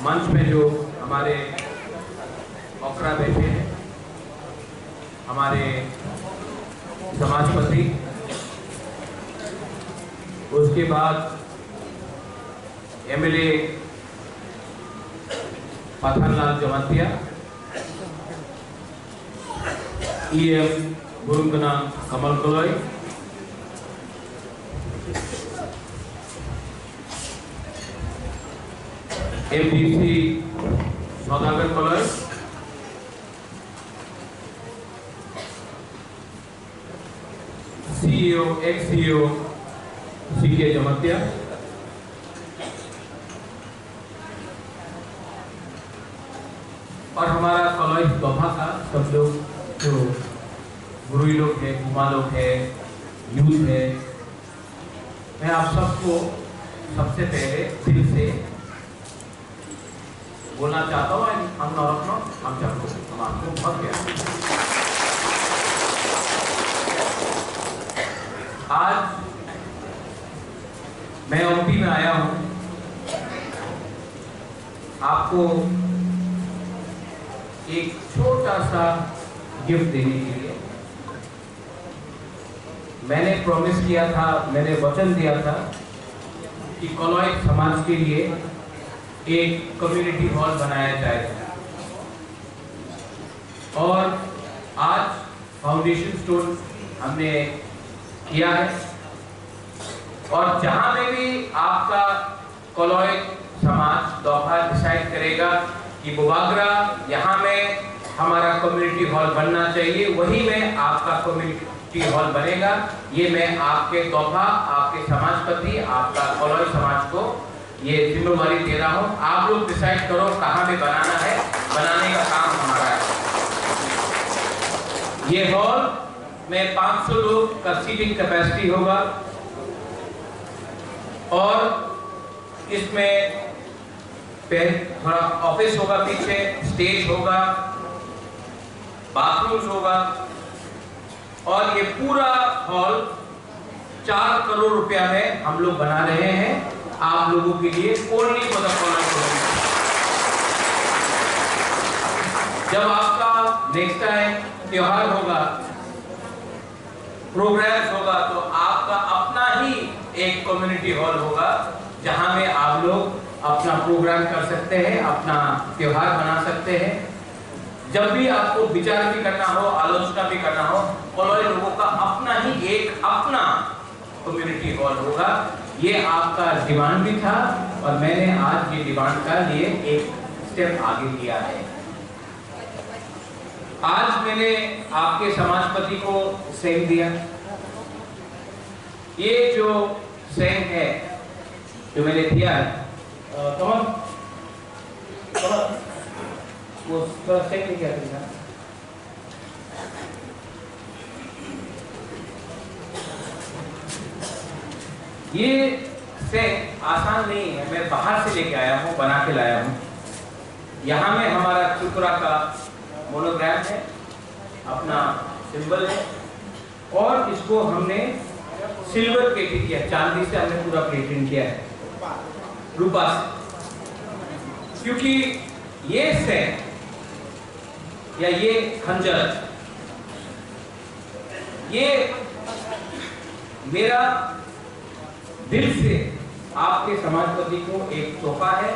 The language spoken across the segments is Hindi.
मंच में जो हमारे ओकरा बैठे हैं, हमारे समाजपति, उसके बाद एमएलए पथनलाल जमतिया, ईएम गुरुंगना कमल कलोई, एमडीसी सौदागर कलोई, सीईओ एक्स सीईओ सीके जमतिया, और हमारा कॉलेज दोहा का सब लोग जो गुरु लोग हैं, कुमार लोग हैं, यूथ है, मैं आप सबको सबसे पहले दिल से बोलना चाहता हूँ, हम नौरत्नों हम सबको समाज को बहुत प्यार। आज मैं एमपी में आया हूँ आपको एक छोटा सा गिफ्ट देने के लिए। मैंने प्रॉमिस किया था, मैंने वचन दिया था कि कलोई समाज के लिए एक कम्युनिटी हॉल बनाया जाएगा, और आज फाउंडेशन स्टोन हमने किया है। और जहां में भी आपका कलोई समाज दोहा डिसाइड करेगा कि बुबागरा यहाँ में हमारा कम्युनिटी हॉल बनना चाहिए, वही में आपका कम्युनिटी हॉल बनेगा। ये मैं आपके दोहा, आपके समाजपति, आपका कलोई समाज को ये जिम्मेवारी दे रहा हूँ। आप लोग डिसाइड करो कहाँ में बनाना है, बनाने का काम हमारा है। ये हॉल में 500 लोग का सीटिंग कैपेसिटी होगा, और इसमें थोड़ा ऑफिस होगा, पीछे स्टेज होगा, बाथरूम्स होगा, और ये पूरा हॉल 4 करोड़ रुपया में हम लोग बना रहे हैं आप लोगों के लिए, ओनली फॉर द कॉलेज। जब आपका नेक्स्ट टाइम त्योहार होगा, प्रोग्राम्स होगा, तो आपका अपना ही एक कम्युनिटी हॉल होगा जहां में आप लोग अपना प्रोग्राम कर सकते हैं, अपना त्योहार बना सकते हैं। जब भी आपको विचार भी करना हो, आलोचना भी करना हो, कलोई लोगों का अपना ही एक अपना कम्युनिटी हॉल होगा। ये आपका डिमांड भी था, और मैंने आज ये डिमांड का लिए एक स्टेप आगे लिया है। आज मैंने आपके समाजपति को सेंग दिया। ये जो सेंग है जो मैंने दिया है, वो सेंग नहीं किया। ये सेंग आसान नहीं है, मैं बाहर से लेके आया हूँ, बना के लाया हूँ। यहाँ में हमारा त्रिपुरा का मोनोग्राम है, अपना सिंबल है, और इसको हमने सिल्वर प्लेटिंग किया, चांदी से हमने पूरा प्लेटिंग किया है, रूपा से। क्योंकि ये सेंग या ये खंजर, ये मेरा दिल से आपके समाजपति को एक तोहफा है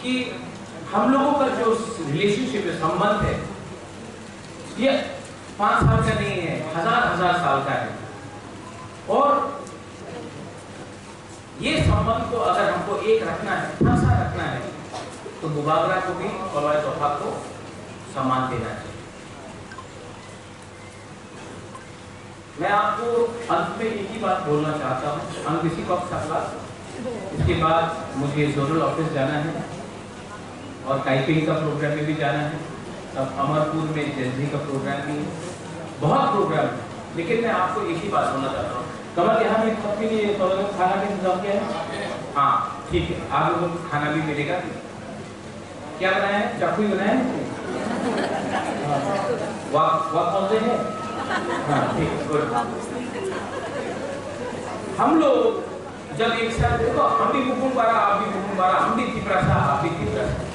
कि हम लोगों का जो रिलेशनशिप है, संबंध है, ये 5 साल का नहीं है, हजार साल का है। और ये संबंध को अगर हमको एक रखना है, फंसा रखना है, तो बुबागरा को भी कलोई दोहा को सम्मान देना चाहिए। मैं आपको अंत में एक ही बात बोलना चाहता हूँ, अंत इसी वक्त सकला, इसके बाद मुझे जोनल ऑफिस जाना है, और टाइपिंग का प्रोग्राम में भी जाना है, तब अमरपुर में जल्दी का प्रोग्राम भी है, बहुत प्रोग्राम है। लेकिन मैं आपको एक ही बात बोलना चाहता हूँ, कमल यहाँ में सबके लिए खाना का इंतजाम किया है? हाँ ठीक है, आप लोगों को खाना भी मिलेगा। क्या बनाया है? चाकू ही बनाया है? वाक कौन से है? हाँ ठीक है, गुड। हम लोग जब एक साथ देखो, हम भी मुकुम बारा, आप भी मुकुम बारा, हम भी तिपरासा, आप भी तिपरासा,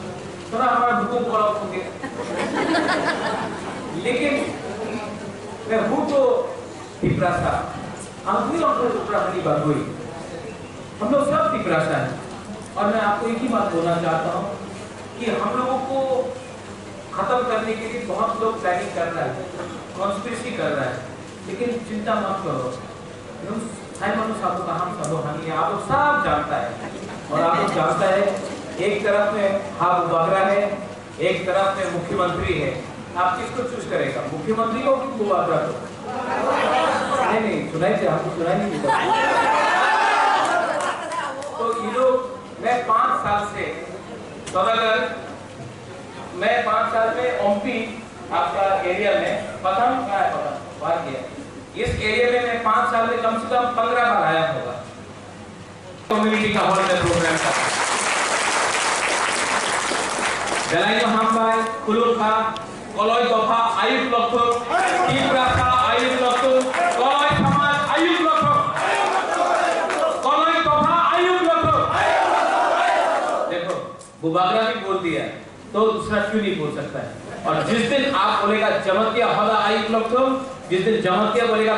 खूब बड़ा होंगे। लेकिन मैं हूँ तो तिपरासा, हम भी उत्तराखंडी बात हुई, हम लोग सब तिपरासा हैं। और मैं आपको एक ही बात बोलना चाहता हूँ कि हम लोगों को खत्म करने के लिए बहुत लोग प्लानिंग कर रहा है, कॉन्स्पिरेसी कर रहा है, लेकिन चिंता मत करो, आप लोग सब जानता है। और आप लोग जानता है एक तरफ में हाथ बागरा है, एक तरफ में मुख्यमंत्री है, आप किसको चूज करेगा, मुख्यमंत्री को कि बागरा को? नहीं सुनाई थे, आपको सुनाई नहीं देता। तो ये लोग, मैं 5 साल से, तो अगर मैं 5 साल में ओमपी आपका एरिया में पतंग का है, पतंग बाहर गया, इस एरिया में मैं 5 साल में कम से कम 15 बार आया होगा कम्युनिटी का हॉल में प्रोग्राम का। जलाइनो हामबाय खुलुखा कलय दफा आयुक लक्ष्य तिपरासा आयुक लक्ष्य कलय समाज आयुक लक्ष्य कलय दफा आयुक लक्ष्य। देखो वो बागरा भी बोल दिया तो दूसरा क्यों नहीं बोल सकता है? और जिस दिन आप बोलेगा जमतिया हला आयुक लक्ष्य, जिस दिन जमतिया बोलेगा